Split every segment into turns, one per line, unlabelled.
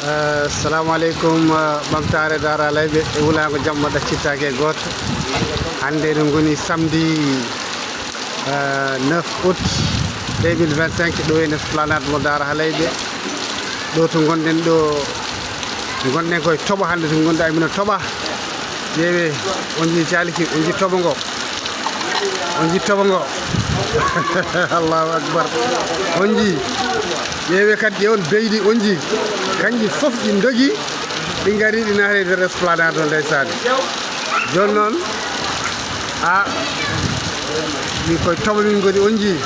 assalamu aleykum ɓamtare dara layɓe e wulago jamma ɗaccirtake e goto hande eɗen goni samedi 9 août 2025 ɗo ene esplanade mo dara halayɓe ɗo to gonɗen ɗo gonɗen koye tooɓo hande to gonɗa mino tooɓa ƴeewe on jii caliki on jii tooɓo ngo on jii tooɓo ngo allahu akbar on jii ƴeewe kadi ƴewon beydi on jii kanji fof ɗi dogi ɗi gari ɗi naati e nder esplanade o ndeysaan joni noon a min koye tooɓo min goni on jii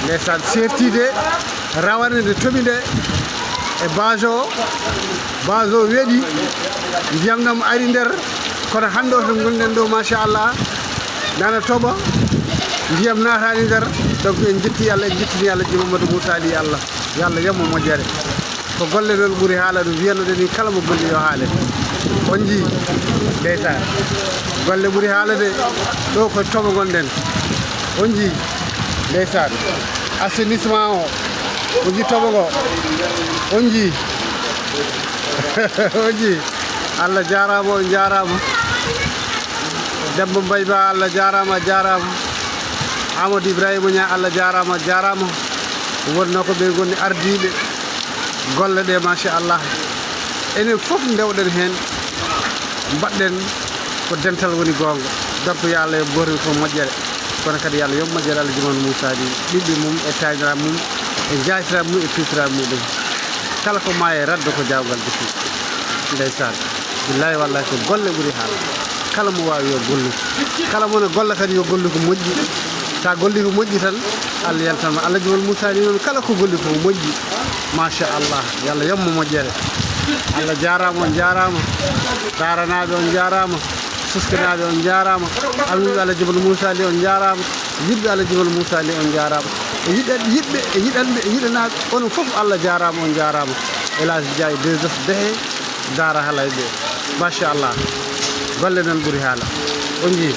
ndeysaan sertide rawane nde tooɓi nde e base o weeɗi ndiyam ɗam ari nder kono hande o to gonɗen ɗo machallah nana tooɓa ndiyam natani nder donc en jetti Allah en jettini Allah ji Mamadou Moussa Ali Allah yo Allah yammo moƴƴere ko golle noon ɓuuri haalade wiyanoɗen ni kala mo golli yo haale on jii ndeysan golle ɓuuri haalade ɗo koye tooɓo gonɗen on jii ndeysan assainissement o jii tooɓo ngo on jii on jii Allah jarama on jarama Demba Mbaye Ba Allah jarama jarama Amadou Ibrahima Niang Allah jarama jarama wonno ko ɓe gonni ardiɓe golle ɗe machallah enen fof dewɗen hen mbaɗɗen ko dental woni gonga donc yo Allah yo goto ko moƴƴere kono kadi yo Allah yo moƴƴere Allah Mamadou Moussa Ly ɓiɓɓe mum e tayniraɓe mum e jaytiraɓe mum e tutiraɓe muɗum kala ko ma e raddo ko jawgal defi ndeysan billahi wallahi ko golle ɓuuri haala kala mo wawi yo gollu kala mone golla kadi yo gollu ko moƴƴi sa golli ko moƴƴi tan Allah yaltanma Allah Mamadou Moussa Ly noon kala ko golli ko moƴƴi machallah yo Allah yammo moƴƴere Allah jarama on jarama daranaɓe on jarama suskanaɓe on jarama almuɓe Allah Mamadou Moussa Ly on jarama yiɗɓe Allah Mamadou Moussa Ly on jarama e yiɗɓe e yiɗanɓe e yiɗanaɓe onon foof Allah jarama on jarama Elhadji Ndiaye 2S Dehe Dara Halayɓe machallah golle noon ɓuuri haala on jii